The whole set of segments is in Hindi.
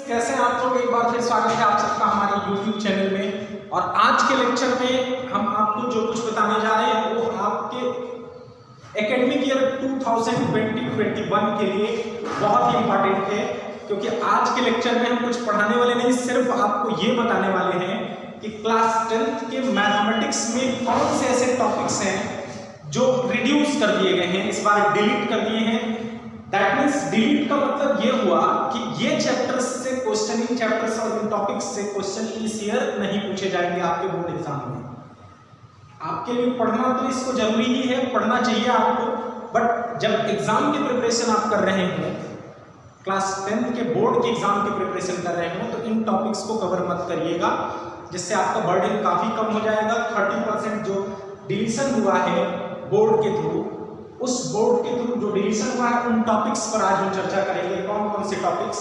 कैसे हैं आप लोग। एक बार फिर स्वागत है आप सबका हमारे YouTube चैनल में। और आज के लेक्चर में हम आपको जो कुछ बताने जा रहे हैं वो आपके एकेडमिक ईयर 2020-21 के लिए बहुत ही इंपॉर्टेंट है, क्योंकि आज के लेक्चर में हम कुछ पढ़ाने वाले नहीं, सिर्फ आपको ये बताने वाले हैं कि क्लास 10th के मैथमेटिक्स में कौन से ऐसे टॉपिक्स हैं जो रिड्यूस कर दिए गए हैं, इस बार डिलीट कर दिए हैं। दैट मीन्स डिलीट का मतलब ये हुआ कि ये चैप्टर्स से क्वेश्चन, इन चैप्टर्स और इन टॉपिक्स से क्वेश्चन इस ईयर नहीं पूछे जाएंगे आपके बोर्ड एग्जाम में। आपके लिए पढ़ना तो इसको जरूरी ही है, पढ़ना चाहिए आपको, बट जब एग्जाम की प्रिपरेशन आप कर रहे हो, क्लास 10th के बोर्ड के एग्जाम की प्रिपरेशन कर रहे हो, तो इन टॉपिक्स को कवर मत करिएगा, जिससे आपका बर्डन काफी कम हो जाएगा। 30% जो डिलीशन हुआ है बोर्ड के थ्रू, उस बोर्ड के थ्रू जो डिलीशन हुआ है उन टॉपिक्स पर आज हम चर्चा करेंगे। कौन कौन से टॉपिक्स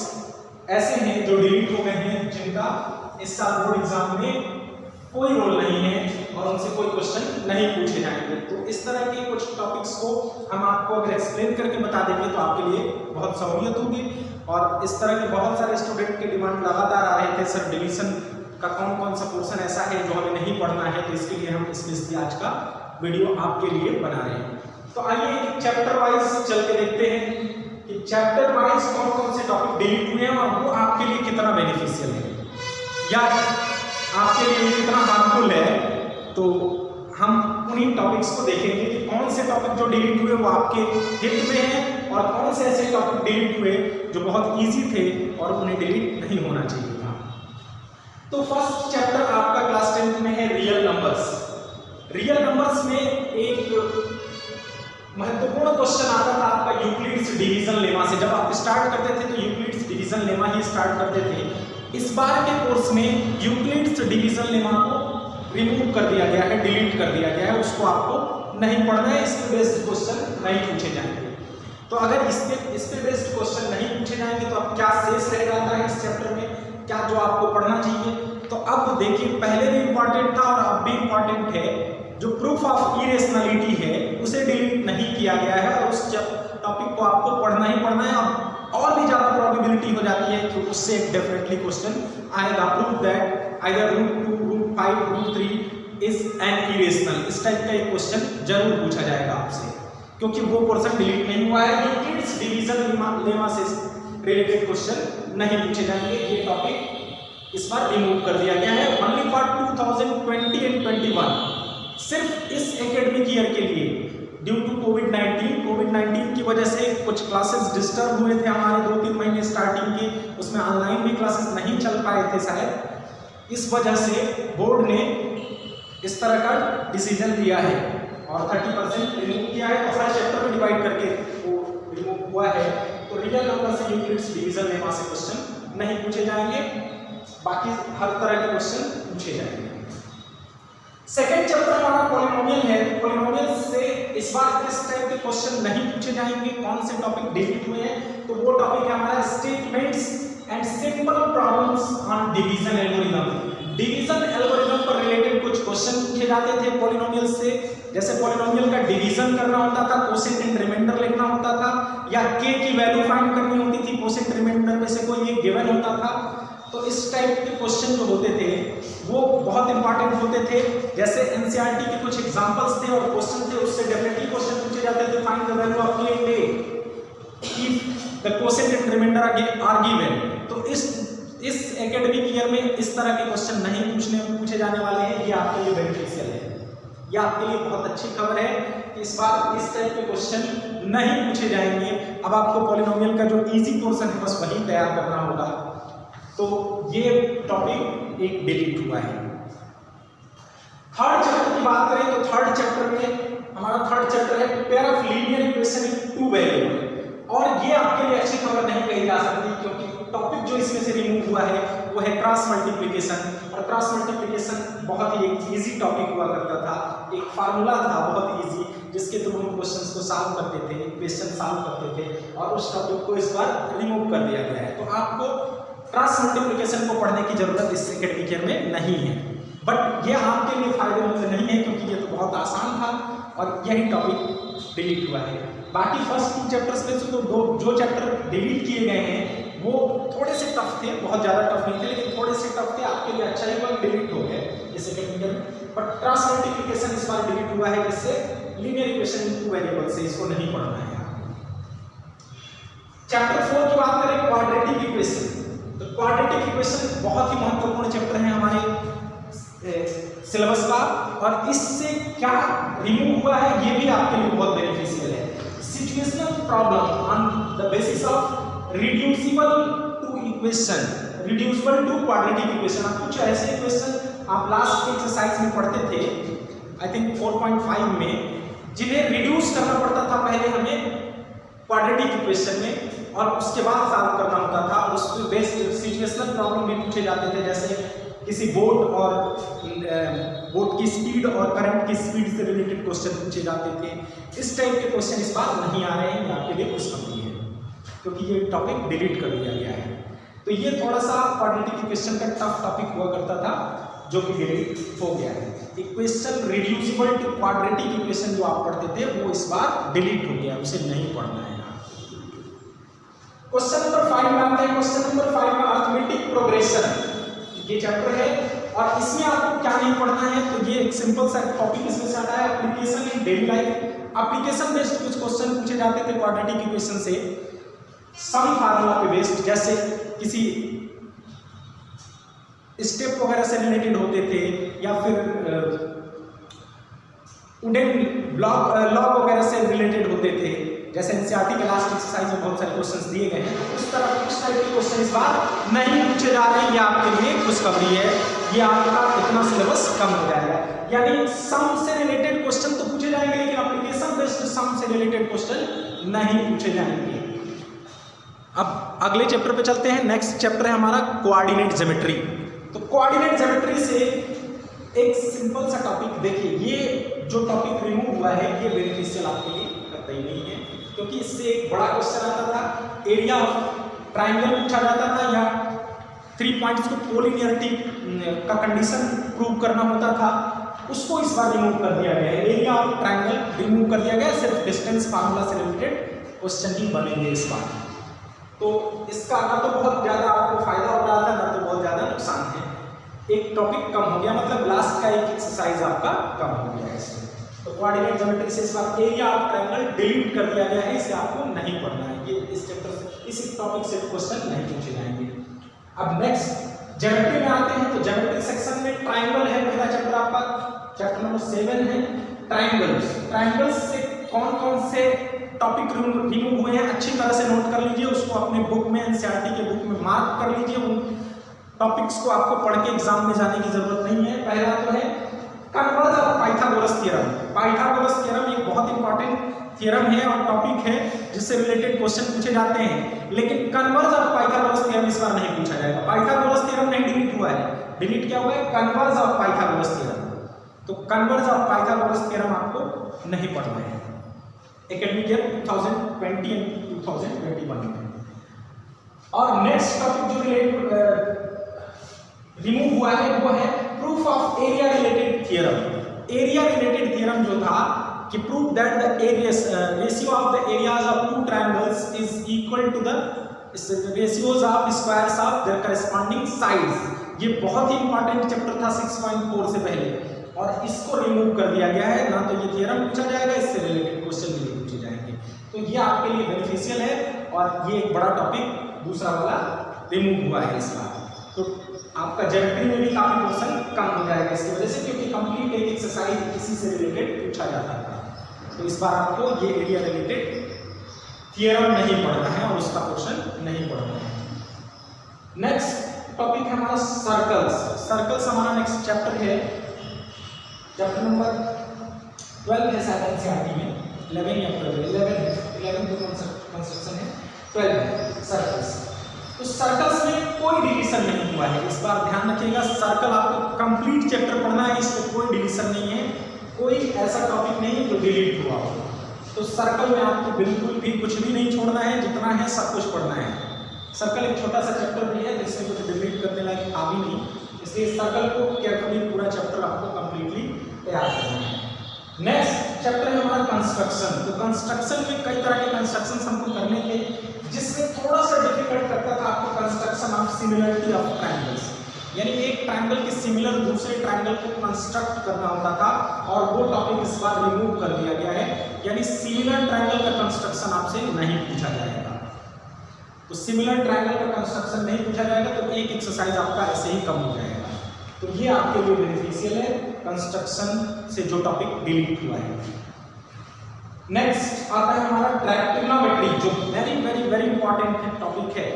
ऐसे हैं जो डिलीट हो गए हैं, जिनका इस साल बोर्ड एग्जाम में कोई रोल नहीं है और उनसे कोई क्वेश्चन नहीं पूछे जाएंगे। तो इस तरह के कुछ टॉपिक्स को हम आपको अगर एक्सप्लेन करके बता देंगे तो आपके लिए बहुत सहूलियत होगी। और इस तरह के बहुत सारे स्टूडेंट के डिमांड लगातार आ रहे थे, सर डिलीशन का कौन कौन सा पोर्शन ऐसा है जो हमें नहीं पढ़ना है, तो इसके लिए हम इसमें आज का वीडियो आपके लिए बना रहे हैं। तो आइए एक चैप्टर वाइज चल के देखते हैं कि चैप्टर वाइज कौन कौन से टॉपिक डिलीट हुए हैं और वो आपके लिए कितना बेनिफिशियल है या आपके लिए कितना हार्मफुल है। तो हम उन्हीं टॉपिक्स को देखेंगे कि कौन से टॉपिक जो डिलीट हुए वो आपके हित में हैं और कौन से ऐसे टॉपिक डिलीट हुए जो बहुत ईजी थे और उन्हें डिलीट नहीं होना चाहिए था। तो फर्स्ट चैप्टर आपका क्लास 10th में है रियल नंबर्स। रियल नंबर्स में एक महत्वपूर्ण क्वेश्चन आता था आपका यूक्लिड्स डिवीजन लेमा से। जब आप स्टार्ट करते थे तो यूक्लिड्स डिवीजन लेमा ही स्टार्ट करते थे। इस बार के कोर्स में यूक्लिड्स डिवीजन लेमा को रिमूव कर दिया गया है, डिलीट कर दिया गया है, उसको आपको नहीं पढ़ना है। इस पे बेस्ड क्वेश्चन नहीं पूछे जाएंगे। तो अगर इस पे बेस्ड क्वेश्चन नहीं पूछे जाएंगे तो अब क्या शेष रह जाता है इस चैप्टर में, क्या जो आपको पढ़ना चाहिए। तो अब देखिए, पहले भी इंपॉर्टेंट था और अब भी इंपॉर्टेंट है, जो प्रूफ ऑफ इरेशनैलिटी है उसे डिलीट नहीं किया गया है और उस टॉपिक को आपको पढ़ना ही पढ़ना है। और भी ज्यादा प्रोबेबिलिटी हो जाती है कि उससे एक डेफिनेटली क्वेश्चन आएगा, proof that either root 2, root 5, root 3 is an irrational. इस टाइप का एक क्वेश्चन जरूर पूछा जाएगा आपसे, क्योंकि वो पोर्शन डिलीट नहीं हुआ है। यूक्लिड्स डिवीजन लेमा से रिलेटेड क्वेश्चन नहीं पूछे जाएंगे, ये टॉपिक इस बार रिमूव कर दिया गया है। ओनली फॉर 2020 एंड 21, सिर्फ इस एकेडमिक ईयर के लिए, ड्यू टू कोविड-19 की वजह से कुछ क्लासेस डिस्टर्ब हुए थे हमारे 2-3 महीने स्टार्टिंग के, उसमें ऑनलाइन भी क्लासेस नहीं चल पाए थे शायद। इस वजह से बोर्ड ने इस तरह का डिसीजन लिया है और 30% रिमूव किया है। तो हर चैप्टर में डिवाइड करके वो रिमूव हुआ है। तो रियल नंबर से यूक्लिड्स डिवीजन लेमा से क्वेश्चन नहीं पूछे जाएंगे, बाकी हर तरह के क्वेश्चन पूछे जाएंगे। सेकेंड चैप्टर हमारा पॉलिनोमियल है। पॉलिनोमियल से इस बार किस टाइप के क्वेश्चन नहीं पूछे जाएंगे, कौन से टॉपिक डिलीट हुए हैं, तो वो टॉपिक है हमारा statements and simple problems on division algorithm. Division algorithm पर रिलेटेड कुछ क्वेश्चन पूछे जाते थे पॉलिनोमियल से। जैसे पॉलिनोमियल का डिवीजन करना होता था, कोसेंट एंड रिमाइंडर लिखना होता था, या के की वैल्यू फाइंड करनी होती थी, कोसेंट रिमाइंडर में से कोई एक गिवन होता था। तो इस टाइप के क्वेश्चन जो होते थे वो बहुत इंपॉर्टेंट होते थे। जैसे एनसीईआरटी के कुछ एग्जांपल्स थे और क्वेश्चन थे, उससे डेफिनेटली क्वेश्चन पूछे जाते थे। Find the value of A and A if the quotient and remainder are given. तो इस एकेडमिक ईयर में इस तरह के क्वेश्चन नहीं पूछे जाने वाले हैं। ये आपके लिए बेनिफिशियल है, ये आपके लिए बहुत अच्छी खबर है कि इस बार इस टाइप के क्वेश्चन नहीं पूछे जाएंगे। अब आपको पॉलिनोमियल का जो इजी पोर्शन है बस वही तैयार करना होगा। तो ये टॉपिक एक डिलीट हुआ है। थर्ड चैप्टर की बात करें तो थर्ड चैप्टर में हमारा थर्ड चैप्टर है pair of linear equation in 2 variable. और ये आपके लिए अच्छी खबर नहीं कही जा सकती, क्योंकि टॉपिक जो इसमें से रिमूव हुआ है वो है क्रॉस मल्टीप्लिकेशन। और क्रॉस मल्टीप्लिकेशन बहुत ही एक इजी टॉपिक हुआ करता था, एक फार्मूला था बहुत इजी, जिसके थ्रू हम क्वेश्चंस को सॉल्व करते थे, इक्वेशन सॉल्व करते थे, और उस टॉपिक को इस बार रिमूव कर दिया गया है। तो आपको क्रॉस मल्टीप्लिकेशन को पढ़ने की जरूरत इस एकेडमिक ईयर में नहीं है, बट ये आपके लिए फायदेमंद नहीं है, क्योंकि ये तो बहुत आसान था और यही टॉपिक डिलीट हुआ है। बाकी फर्स्ट 2 चैप्टर्स में से तो जो चैप्टर डिलीट किए गए हैं वो थोड़े से टफ थे, बहुत ज़्यादा टफ नहीं थे लेकिन थोड़े से टफ थे, आपके लिए अच्छा ही हुआ, डिलीट हो गए इस सेकंड ईयर में। बट क्रॉस मल्टीप्लिकेशन इस बार डिलीट हुआ है, जिससे linear equation in two variable से, इसको नहीं पढ़ना है। चैप्टर 4 की बात करें, क्वाड्रेटिक इक्वेशन। तो क्वाड्रेटिक इक्वेशन बहुत ही महत्वपूर्ण चैप्टर है हमारे सिलेबस का, और इससे क्या रिमूव हुआ है ये भी आपके लिए बहुत बेनिफिशियल है। Situational problem on the basis of reducible to equation, reducible to quadratic equation. अब कुछ ऐसे इक्वेशन आप लास्ट एक्सरसाइज में पढ़ते थे, आई थिंक 4.5 में, जिन्हें रिड्यूस करना पड़ता था पहले हमें क्वाड्रेटिक इक्वेशन में, और उसके बाद सॉल्व करना होता था। उस पर बेस्ड सिचुएशनल प्रॉब्लम भी पूछे जाते थे, जैसे किसी बोट और बोट की स्पीड और करंट की स्पीड से रिलेटेड क्वेश्चन पूछे जाते थे। इस टाइप के क्वेश्चन इस बार नहीं आ रहे हैं, आपके लिए खुशखबरी है क्योंकि ये टॉपिक डिलीट कर दिया गया है। तो ये थोड़ा सा क्वाड्रेटिक इक्वेशन का टफ टॉपिक हुआ करता था, जो कि डिलीट हो गया है। Equation reducible to quadratic equation जो आप पढ़ते थे वो इस बार डिलीट हो गया, उसे नहीं पढ़ना है। क्वेश्चन नंबर 5 में आते हैं। क्वेश्चन नंबर 5 में अरिथमेटिक प्रोग्रेशन ये चैप्टर है, और इसमें आपको क्या नहीं पढ़ना है, तो ये एक सिंपल सा टॉपिक इसमें से आता है, application in daily life. Application based कुछ क्वेश्चन पूछे जाते थे क्वाड्रेटिक इक्वेशन से, सम फार्मूला पे बेस्ड, जैसे किसी स्टेप वगैरह से रिलेटेड होते थे, या फिर वुडन ब्लॉक लॉग वगैरह से रिलेटेड होते थे, जैसे एनसीईआरटी के लास्ट एक्सरसाइज में बहुत सारे क्वेश्चंस दिए गए हैं। उस तरह कुछ टाइप के क्वेश्चन इस बार नहीं पूछे जा रहे हैं, ये आपके लिए खुशखबरी है, ये आपका इतना सिलेबस कम हो जाएगा। यानी सम से रिलेटेड क्वेश्चन तो पूछे जाएंगे, लेकिन एप्लीकेशन बेस्ड सम से रिलेटेड क्वेश्चन नहीं पूछे जाएंगे। अब अगले चैप्टर पे चलते हैं। नेक्स्ट चैप्टर है हमारा कोऑर्डिनेट ज्योमेट्री। तो कोऑर्डिनेट ज्योमेट्री से एक सिंपल सा टॉपिक देखिए, ये जो टॉपिक रिमूव हुआ है ये बेनिफिशियल आपके लिए कतई नहीं है, क्योंकि इससे एक बड़ा क्वेश्चन आता था, एरिया ऑफ ट्राइंगल पूछा जाता था, या 3 पॉइंट्स को कोलिनियरिटी का कंडीशन प्रूव करना होता था, उसको इस बार रिमूव कर दिया गया है। एरिया ऑफ ट्राइंगल रिमूव कर दिया गया, सिर्फ डिस्टेंस फार्मूला से रिलेटेड क्वेश्चन ही बनेंगे इस बार। तो इसका ना तो बहुत ज़्यादा आपको फायदा हो रहा था, ना तो बहुत ज़्यादा नुकसान है। एक टॉपिक कम हो गया, मतलब लास्ट का एक एक्सरसाइज आपका कम हो गया है इसमें। तो कोऑर्डिनेट ज्योमेट्री से इस बार एरिया ऑफ ट्रायंगल डिलीट कर दिया गया है, इसे आपको नहीं पढ़ना है। ये इस चैप्टर से, इस टॉपिक से क्वेश्चन नहीं पूछे जाएंगे। अब नेक्स्ट ज्योमेट्री में आते हैं। तो ज्योमेट्री सेक्शन में ट्रायंगल है पहला चैप्टर आपका, चैप्टर नंबर 7 है ट्रायंगल्स। ट्रायंगल्स से कौन कौन से टॉपिक रिमूव हुए हैं अच्छी तरह से नोट कर लीजिए, उसको अपने बुक में, एनसीईआरटी के बुक में मार्क कर लीजिए। उन टॉपिक्स को आपको पढ़ के एग्जाम में जाने की जरूरत नहीं है। पहला तो है converse of Pythagoras theorem. Pythagoras theorem एक बहुत इंपॉर्टेंट थ्योरम है और टॉपिक है जिससे रिलेटेड क्वेश्चन पूछे जाते हैं, लेकिन कन्वर्ज ऑफ पाइथागोरस थ्योरम इस बार नहीं पूछा जाएगा। पाइथागोरस थ्योरम नहीं डिलीट हुआ है, डिलीट क्या हुआ है, कन्वर्ज ऑफ पाइथागोरस थ्योरम। तो कन्वर्ज ऑफ पाइथागोरस थ्योरम आपको नहीं पढ़ना है एकेडमिक ईयर 2020 एंड 2021 में। और नेक्स्ट टॉपिक जो रिमूव हुआ है वो है proof of area related theorem. Area related theorem जो था कि prove that the areas ratio of the areas of two triangles is equal to the ratios of squares of their corresponding sides. ये बहुत ही इंपॉर्टेंट चैप्टर था 6.4 से पहले, और इसको रिमूव कर दिया गया है। ना तो ये थ्योरम पूछा जाएगा, इससे रिलेटेड क्वेश्चन भी नहीं पूछे जाएंगे। तो ये आपके लिए बेनिफिशियल है, और ये एक बड़ा टॉपिक दूसरा वाला रिमूव हुआ है इस बार। तो आपका ज्योमेट्री में भी काफी क्वेश्चन कम हो जाएगा इसकी वजह से, क्योंकि कंप्लीट एक एक्सरसाइज इसी से रिलेटेड पूछा जाता था। तो इस बार आपको ये एरिया रिलेटेड थ्योरम नहीं पढ़ना है और उसका क्वेश्चन नहीं पढ़ना है। नेक्स्ट टॉपिक है हमारा सर्कल्स। सर्कल्स हमारा नेक्स्ट चैप्टर है, चैप्टर नंबर 12 है शायद एनसीईआरटी में, 11 या 11 तो कंस्ट्रक्शन है, 12 है सर्कल्स। तो सर्कल्स में कोई डिवीजन नहीं हुआ है इस बार, ध्यान रखिएगा। सर्कल आपको कंप्लीट चैप्टर पढ़ना है, इसमें कोई डिवीजन नहीं है, कोई ऐसा टॉपिक नहीं है जो डिलीट हुआ हो। तो सर्कल में आपको बिल्कुल भी कुछ भी नहीं छोड़ना है, जितना है सब कुछ पढ़ना है। सर्कल एक छोटा सा चैप्टर भी है जिसमें कुछ डिलीट करने लायक आ भी नहीं, इसलिए सर्कल को केयरफुली पूरा चैप्टर आपको कंप्लीटली तैयार करना है। नेक्स्ट चैप्टर है हमारा कंस्ट्रक्शन। तो कंस्ट्रक्शन में कई तरह के कंस्ट्रक्शन हमको करने थे, जिसमें थोड़ा सा डिफिकल्ट लगता था आपको construction of similarity of triangles, यानी एक ट्रायंगल के सिमिलर दूसरे ट्रायंगल को कंस्ट्रक्ट करना होता था, और वो टॉपिक इस बार रिमूव कर दिया गया है, यानी सिमिलर ट्रायंगल का कंस्ट्रक्शन आपसे नहीं पूछा जाएगा। तो सिमिलर ट्रायंगल का कंस्ट्रक्शन नहीं पूछा जाएगा तो एक एक्सरसाइज आपका ऐसे ही कम हो जाएगा। तो ये आपके लिए बेनिफिशियल है, कंस्ट्रक्शन से जो टॉपिक डिलीट हुआ है। नेक्स्ट आता है हमारा ट्रिग्नोमेट्री, जो very very very important topic है।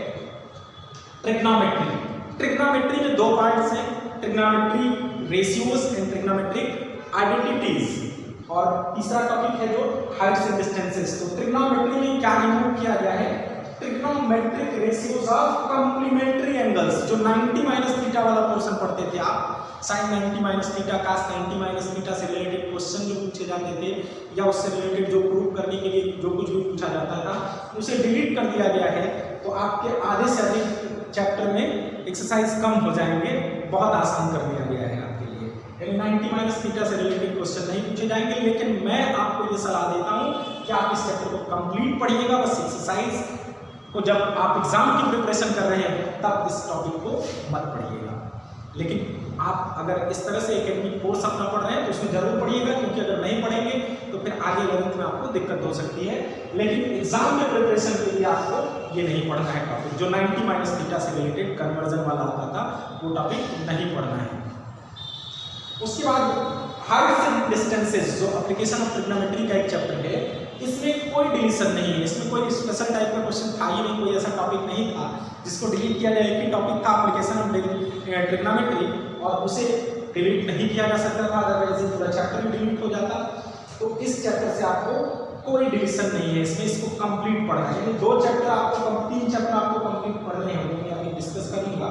ट्रिग्नोमेट्री में दो पार्ट्स हैं, trigonometry ratios and trigonometric identities, और तीसरा टॉपिक है जो हाइट्स एंड डिस्टेंसेस। तो ट्रिग्नोमेट्री में क्या रिमूव किया गया है, trigonometric ratios of complementary angles, जो 90 माइनस थीटा वाला पोर्शन पढ़ते थे आप, sine 90 minus theta, cos 90 minus theta से रिलेटेड क्वेश्चन जो पूछे जाते थे, या उससे रिलेटेड जो प्रूव करने के लिए जो कुछ भी पूछा जाता था, उसे डिलीट कर दिया गया है। तो आपके आधे से अधिक चैप्टर में एक्सरसाइज कम हो जाएंगे, बहुत आसान कर दिया गया है आपके लिए, यानी 90 माइनस थीटा से रिलेटेड क्वेश्चन नहीं पूछे जाएंगे। लेकिन मैं आपको ये सलाह देता हूँ कि आप इस चैप्टर को कंप्लीट पढ़िएगा, बस एक्सरसाइज को जब आप एग्जाम की प्रिपरेशन कर रहे हैं तब इस टॉपिक को मत पढ़िएगा। लेकिन आप अगर इस तरह से एकेडमिक कोर्स अपना पढ़ रहे हैं तो उसमें जरूर पढ़िएगा, क्योंकि अगर नहीं पढ़ेंगे तो फिर आगे 11th में आपको दिक्कत हो सकती है। लेकिन एग्जाम में प्रिपरेशन के लिए आपको ये नहीं पढ़ना है टॉपिक, जो 90 माइनस थीटा से रिलेटेड कन्वर्जन वाला होता था वो टॉपिक नहीं पढ़ना है। उसके बाद हाइट्स एंड डिस्टेंसेस, जो एप्लीकेशन ऑफ ट्रिग्नोमेट्री का एक चैप्टर है, इसमें कोई डिलीशन नहीं है, इसमें कोई स्पेशल टाइप का क्वेश्चन था ही नहीं, कोई ऐसा टॉपिक नहीं था जिसको डिलीट किया जाए। एक ही टॉपिक था एप्लीकेशन ऑफ ट्रिग्नोमेट्री, और उसे डिलीट नहीं किया जा सकता था, अदरवाइज पूरा चैप्टर भी डिलीट हो जाता। तो इस चैप्टर से आपको कोई डिलीशन नहीं है, इसमें इसको कंप्लीट पढ़ना है, यानी 3 चैप्टर आपको कंप्लीट पढ़ने होंगे, अभी डिस्कस करूंगा।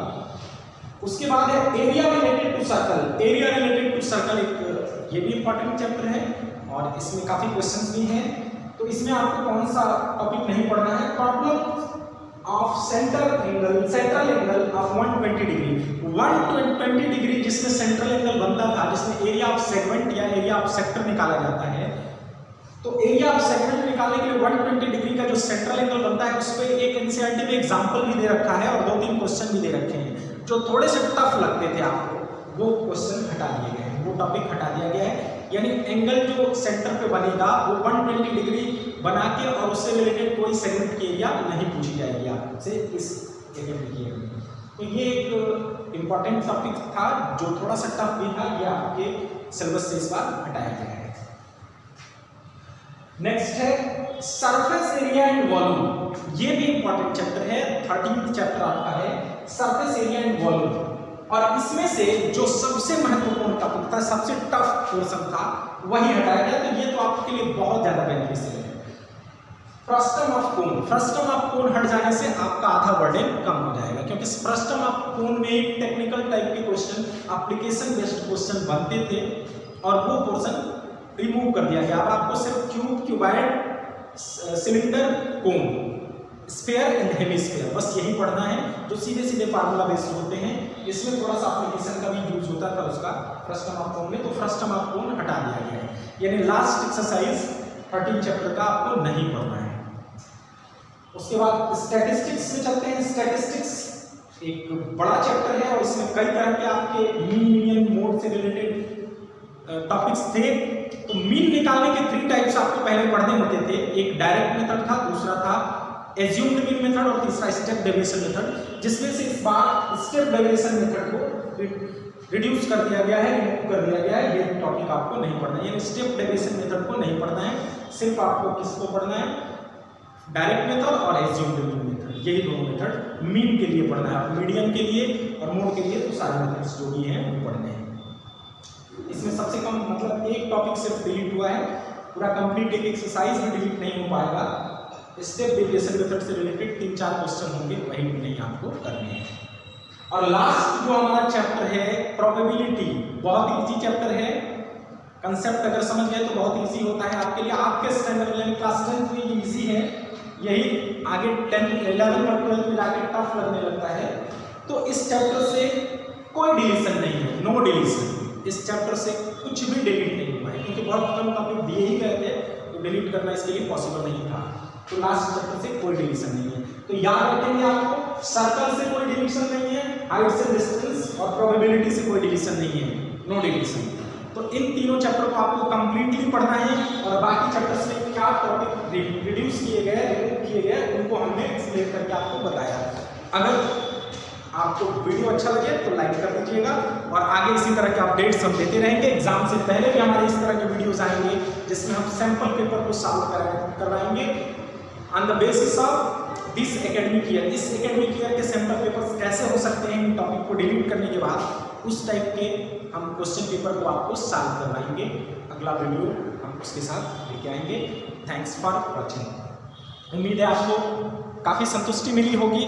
उसके बाद है area related to circle. Area related to circle एक ये भी इंपॉर्टेंट चैप्टर है, और इसमें काफी क्वेश्चंस भी हैं। तो इसमें आपको कौन सा टॉपिक नहीं पढ़ना है, problem of central angle of 120 degree. 120 degree जिसमें सेंट्रल एंगल बनता था, जिसमें एरिया ऑफ सेगमेंट या एरिया ऑफ सेक्टर निकाला जाता है, तो एरिया ऑफ सेगमेंट निकालने के लिए 120 डिग्री का जो सेंट्रल एंगल बनता है, उस पर एक एनसीईआरटी में एग्जाम्पल भी दे रखा है और 2-3 क्वेश्चन भी दे रखे हैं। जो थोड़े से टफ लगते थे आपको, वो क्वेश्चन हटा दिए गए हैं, वो टॉपिक हटा दिया गया है। यानी एंगल जो सेंटर पे बनेगा वो 120 डिग्री बना के, और उससे रिलेटेड कोई सेगमेंट की एरिया नहीं पूछी जाएगी आपसे इस एकेडमिक ईयर में। तो ये एक इम्पॉर्टेंट टॉपिक था जो थोड़ा सा टफ भी था, ये आपके सिलेबस से इस बार हटाया गया है। नेक्स्ट है सरफेस एरिया एंड वॉल्यूम, ये भी इंपॉर्टेंट चैप्टर है, 13th चैप्टर आपका है सरफेस एरिया एंड वॉल्यूम। और इसमें से जो सबसे महत्वपूर्ण टॉपिक था, सबसे टफ पोर्शन था, वही हटाया गया। तो ये तो आपके लिए बहुत ज्यादा बेनिफिशियल है। Frustum of cone, frustum of cone हट जाने से आपका आधा बर्डन कम हो जाएगा, क्योंकि फ्रस्टम ऑफ कोन में एक टेक्निकल टाइप के क्वेश्चन, एप्लीकेशन बेस्ड क्वेश्चन बनते थे, और वो पोर्शन रिमूव कर दिया गया। अब आपको सिर्फ cube, cuboid, cylinder, cone, sphere and hemisphere, बस यही पढ़ना है, जो सीधे सीधे फार्मूला बेस्ड होते हैं। इसमें थोड़ा सा एप्लीकेशन का भी यूज होता था उसका फ्रस्टम ऑफ कोन में, तो फ्रस्टम ऑफ कोन हटा दिया गया है। यानी लास्ट एक्सरसाइज 13 चैप्टर का आपको नहीं पढ़ना है। उसके बाद स्टैटिस्टिक्स में चलते हैं। स्टैटिस्टिक्स एक बड़ा चैप्टर है, और इसमें कई तरह के आपके मीन, मीडियन, मोड से रिलेटेड टॉपिक्स थे। तो मीन निकालने के 3 टाइप्स आपको पहले पढ़ने होते थे, एक डायरेक्ट मेथड था, दूसरा था एज्यूम्ड मीन मेथड, और तीसरा स्टेप डेविएशन मेथड, जिसमें से इस बार स्टेप डेविएशन मेथड को रिड्यूस कर दिया गया है, रिमूव कर दिया गया है। ये टॉपिक आपको नहीं पढ़ना है, यानी स्टेप डेविएशन मेथड को नहीं पढ़ना है, सिर्फ आपको किसको पढ़ना है, डायरेक्ट मेथड और एज्यूम्ड मीन मेथड, यही दोनों मेथड मीन के लिए पढ़ना है, और मीडियन के लिए और मोड के लिए तो सारे मेथड्स जो भी हैं वो पढ़ने हैं। इसमें सबसे कम मतलब एक टॉपिक सिर्फ डिलीट हुआ है, पूरा कंप्लीट एक एक्सरसाइज भी डिलीट नहीं हो पाएगा। स्टेप डेविएशन मेथड से रिलेटेड 3-4 क्वेश्चन होंगे, वही नहीं आपको करने हैं। और लास्ट जो हमारा चैप्टर है प्रोबेबिलिटी, बहुत इजी चैप्टर है, कंसेप्ट अगर समझ गए तो बहुत इजी होता है आपके लिए। आपके स्टैंडर्ड यानी क्लास 10th में ये इजी है, यही आगे 10, 11 और 12 में जाके टफ लगने लगता है। तो इस चैप्टर से कोई डिलीशन नहीं है, नो डिलीशन। इस चैप्टर से कुछ भी डिलीट नहीं हुआ है, क्योंकि बहुत कम टॉपिक दिए ही गए थे, तो डिलीट करना इसके लिए पॉसिबल नहीं था। तो लास्ट चैप्टर से कोई डिलीशन नहीं है। तो याद रखेंगे आपको, सर्कल से कोई डिवीजन नहीं है, हाइट से डिस्टेंस और प्रोबेबिलिटी से कोई डिवीजन नहीं है, नो डिवीजन। तो इन तीनों चैप्टर को आपको कंप्लीटली पढ़ना है और बाकी चैप्टर्स में क्या टॉपिक रिड्यूस किए गए, रिमूव किए गए, उनको हमने एक्सप्लेन करके आपको बताया। अगर आपको वीडियो अच्छा लगे तो लाइक कर दीजिएगा और आगे इसी तरह के अपडेट्स हम देते रहेंगे। एग्जाम से पहले भी हमारे इस तरह के वीडियोस आएंगे जिसमें हम सैंपल पेपर को सॉल्व करवाएंगे on the basis of this academic year. इस एकेडमिक ईयर के सैंपल पेपर्स कैसे हो सकते हैं इन टॉपिक को डिलीट करने के बाद, उस टाइप के हम क्वेश्चन पेपर को आपको सॉल्व करवाएंगे। अगला वीडियो हम उसके साथ लेके आएंगे। Thanks for watching. उम्मीद है आपको काफ़ी संतुष्टि मिली होगी।